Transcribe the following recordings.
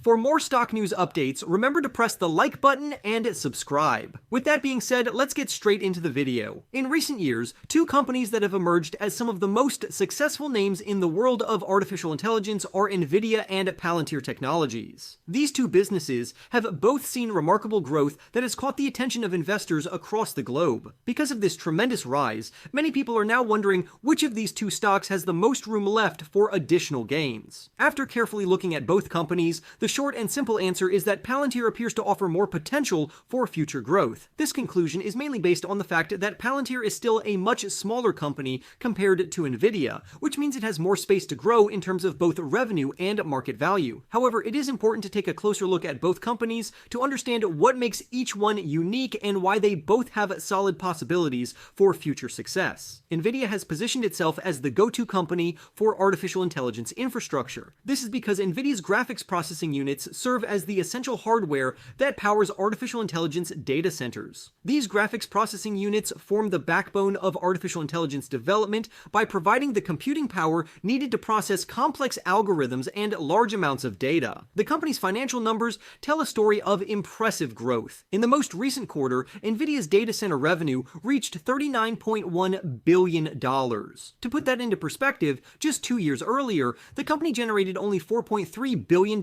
For more stock news updates, remember to press the like button and subscribe. With that being said, let's get straight into the video. In recent years, two companies that have emerged as some of the most successful names in the world of artificial intelligence are NVIDIA and Palantir Technologies. These two businesses have both seen remarkable growth that has caught the attention of investors across the globe. Because of this tremendous rise, many people are now wondering which of these two stocks has the most room left for additional gains. After carefully looking at both companies, the short and simple answer is that Palantir appears to offer more potential for future growth. This conclusion is mainly based on the fact that Palantir is still a much smaller company compared to NVIDIA, which means it has more space to grow in terms of both revenue and market value. However, it is important to take a closer look at both companies to understand what makes each one unique and why they both have solid possibilities for future success. NVIDIA has positioned itself as the go-to company for artificial intelligence infrastructure. This is because NVIDIA's graphics processing units serve as the essential hardware that powers artificial intelligence data centers. These graphics processing units form the backbone of artificial intelligence development by providing the computing power needed to process complex algorithms and large amounts of data. The company's financial numbers tell a story of impressive growth. In the most recent quarter, NVIDIA's data center revenue reached $39.1 billion. To put that into perspective, just 2 years earlier, the company generated only $4.3 billion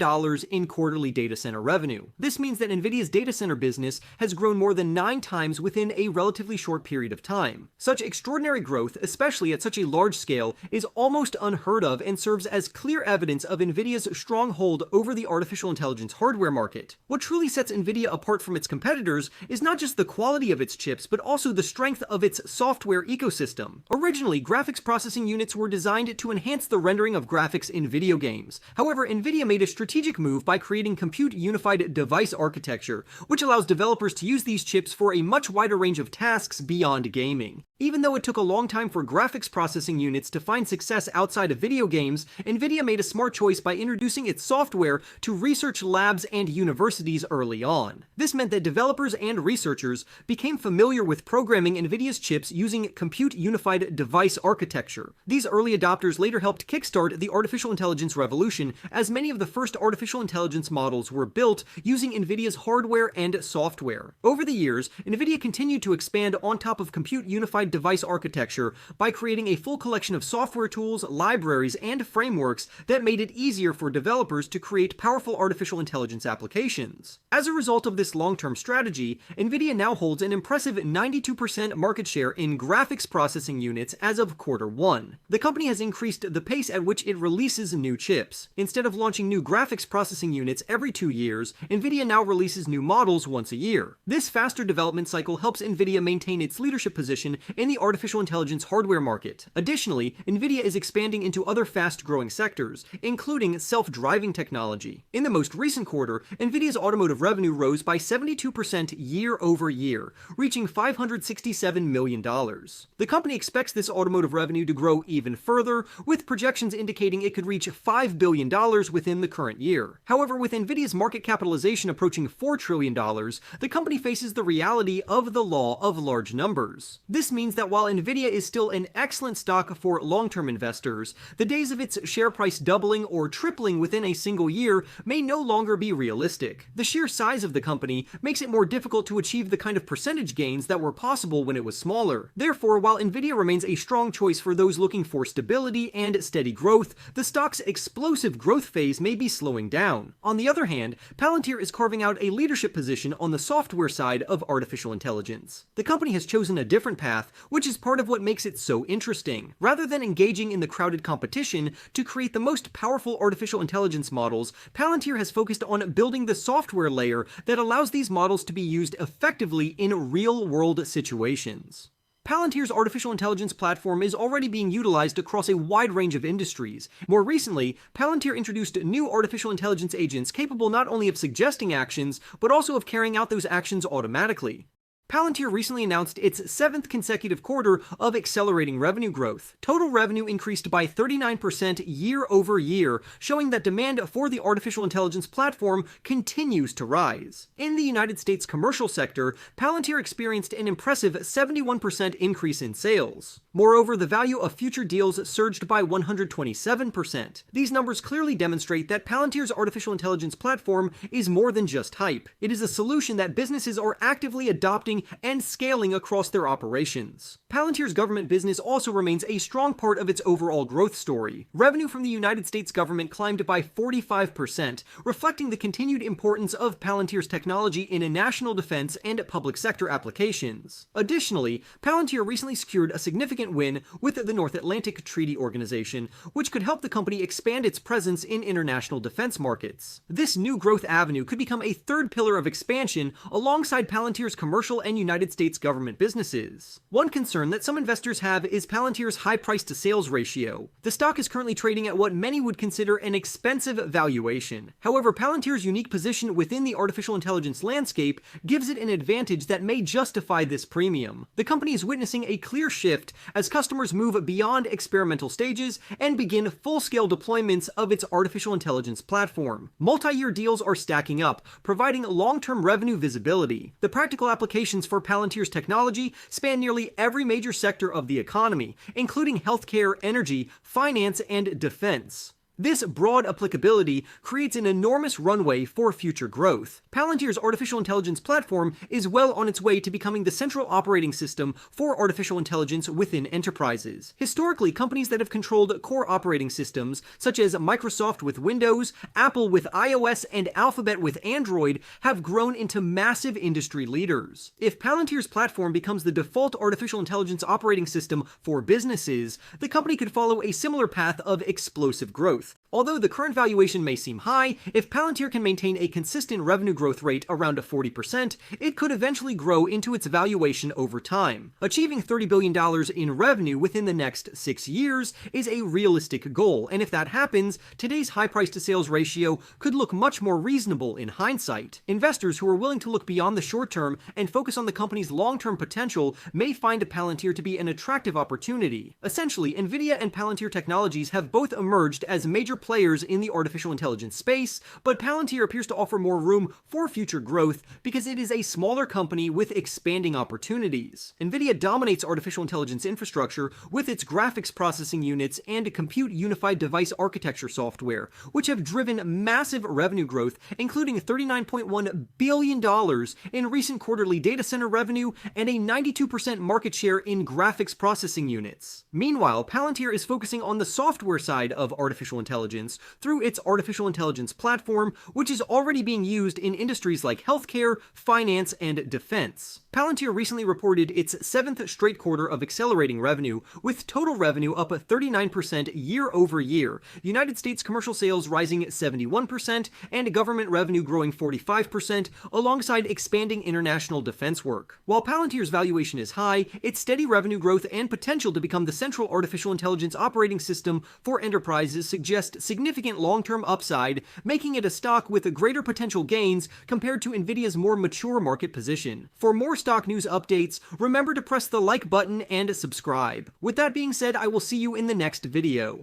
in quarterly data center revenue. This means that NVIDIA's data center business has grown more than 9 times within a relatively short period of time. Such extraordinary growth, especially at such a large scale, is almost unheard of and serves as clear evidence of NVIDIA's strong hold over the artificial intelligence hardware market. What truly sets NVIDIA apart from its competitors is not just the quality of its chips, but also the strength of its software ecosystem. Originally, graphics processing units were designed to enhance the rendering of graphics in video games. However, NVIDIA made a strategic move by creating Compute Unified Device Architecture, which allows developers to use these chips for a much wider range of tasks beyond gaming. Even though it took a long time for graphics processing units to find success outside of video games, NVIDIA made a smart choice by introducing its software to research labs and universities early on. This meant that developers and researchers became familiar with programming NVIDIA's chips using Compute Unified Device Architecture. These early adopters later helped kickstart the artificial intelligence revolution, as many of the first artificial intelligence models were built using NVIDIA's hardware and software. Over the years, NVIDIA continued to expand on top of Compute Unified Device Architecture by creating a full collection of software tools, libraries, and frameworks that made it easier for developers to create powerful artificial intelligence applications. As a result of this long-term strategy, NVIDIA now holds an impressive 92% market share in graphics processing units as of Q1. The company has increased the pace at which it releases new chips. Instead of launching new graphics processing units every 2 years, NVIDIA now releases new models once a year. This faster development cycle helps NVIDIA maintain its leadership position in the artificial intelligence hardware market. Additionally, NVIDIA is expanding into other fast-growing sectors, including self-driving technology. In the most recent quarter, NVIDIA's automotive revenue rose by 72% year over year, reaching $567 million. The company expects this automotive revenue to grow even further, with projections indicating it could reach $5 billion within the current year. However, with NVIDIA's market capitalization approaching $4 trillion, the company faces the reality of the law of large numbers. This means that while NVIDIA is still an excellent stock for long-term investors, the days of its share price doubling or tripling within a single year may no longer be realistic. The sheer size of the company makes it more difficult to achieve the kind of percentage gains that were possible when it was smaller. Therefore, while NVIDIA remains a strong choice for those looking for stability and steady growth, the stock's explosive growth phase may be slowing down. On the other hand, Palantir is carving out a leadership position on the software side of artificial intelligence. The company has chosen a different path, which is part of what makes it so interesting. Rather than engaging in the crowded competition to create the most powerful artificial intelligence models, Palantir has focused on building the software layer that allows these models to be used effectively in real-world situations. Palantir's artificial intelligence platform is already being utilized across a wide range of industries. More recently, Palantir introduced new artificial intelligence agents capable not only of suggesting actions, but also of carrying out those actions automatically. Palantir recently announced its 7th consecutive quarter of accelerating revenue growth. Total revenue increased by 39% year over year, showing that demand for the artificial intelligence platform continues to rise. In the United States commercial sector, Palantir experienced an impressive 71% increase in sales. Moreover, the value of future deals surged by 127%. These numbers clearly demonstrate that Palantir's artificial intelligence platform is more than just hype. It is a solution that businesses are actively adopting and scaling across their operations. Palantir's government business also remains a strong part of its overall growth story. Revenue from the United States government climbed by 45%, reflecting the continued importance of Palantir's technology in national defense and public sector applications. Additionally, Palantir recently secured a significant win with the North Atlantic Treaty Organization, which could help the company expand its presence in international defense markets. This new growth avenue could become a third pillar of expansion alongside Palantir's commercial and United States government businesses. One concern that some investors have is Palantir's high price-to-sales ratio. The stock is currently trading at what many would consider an expensive valuation. However, Palantir's unique position within the artificial intelligence landscape gives it an advantage that may justify this premium. The company is witnessing a clear shift as customers move beyond experimental stages and begin full-scale deployments of its artificial intelligence platform. Multi-year deals are stacking up, providing long-term revenue visibility. The practical applications for Palantir's technology span nearly every major sector of the economy, including healthcare, energy, finance, and defense. This broad applicability creates an enormous runway for future growth. Palantir's artificial intelligence platform is well on its way to becoming the central operating system for artificial intelligence within enterprises. Historically, companies that have controlled core operating systems, such as Microsoft with Windows, Apple with iOS, and Alphabet with Android, have grown into massive industry leaders. If Palantir's platform becomes the default artificial intelligence operating system for businesses, the company could follow a similar path of explosive growth. Although the current valuation may seem high, if Palantir can maintain a consistent revenue growth rate around 40%, it could eventually grow into its valuation over time. Achieving $30 billion in revenue within the next 6 years is a realistic goal, and if that happens, today's high price-to-sales ratio could look much more reasonable in hindsight. Investors who are willing to look beyond the short term and focus on the company's long-term potential may find Palantir to be an attractive opportunity. Essentially, NVIDIA and Palantir Technologies have both emerged as major players in the artificial intelligence space, but Palantir appears to offer more room for future growth because it is a smaller company with expanding opportunities. NVIDIA dominates artificial intelligence infrastructure with its graphics processing units and compute unified device architecture software, which have driven massive revenue growth, including $39.1 billion in recent quarterly data center revenue and a 92% market share in graphics processing units. Meanwhile, Palantir is focusing on the software side of artificial intelligence through its artificial intelligence platform, which is already being used in industries like healthcare, finance, and defense. Palantir recently reported its 7th straight quarter of accelerating revenue, with total revenue up 39% year over year, United States commercial sales rising 71%, and government revenue growing 45%, alongside expanding international defense work. While Palantir's valuation is high, its steady revenue growth and potential to become the central artificial intelligence operating system for enterprises suggest significant long-term upside, making it a stock with greater potential gains compared to NVIDIA's more mature market position. For more stock news updates, remember to press the like button and subscribe. With that being said, I will see you in the next video.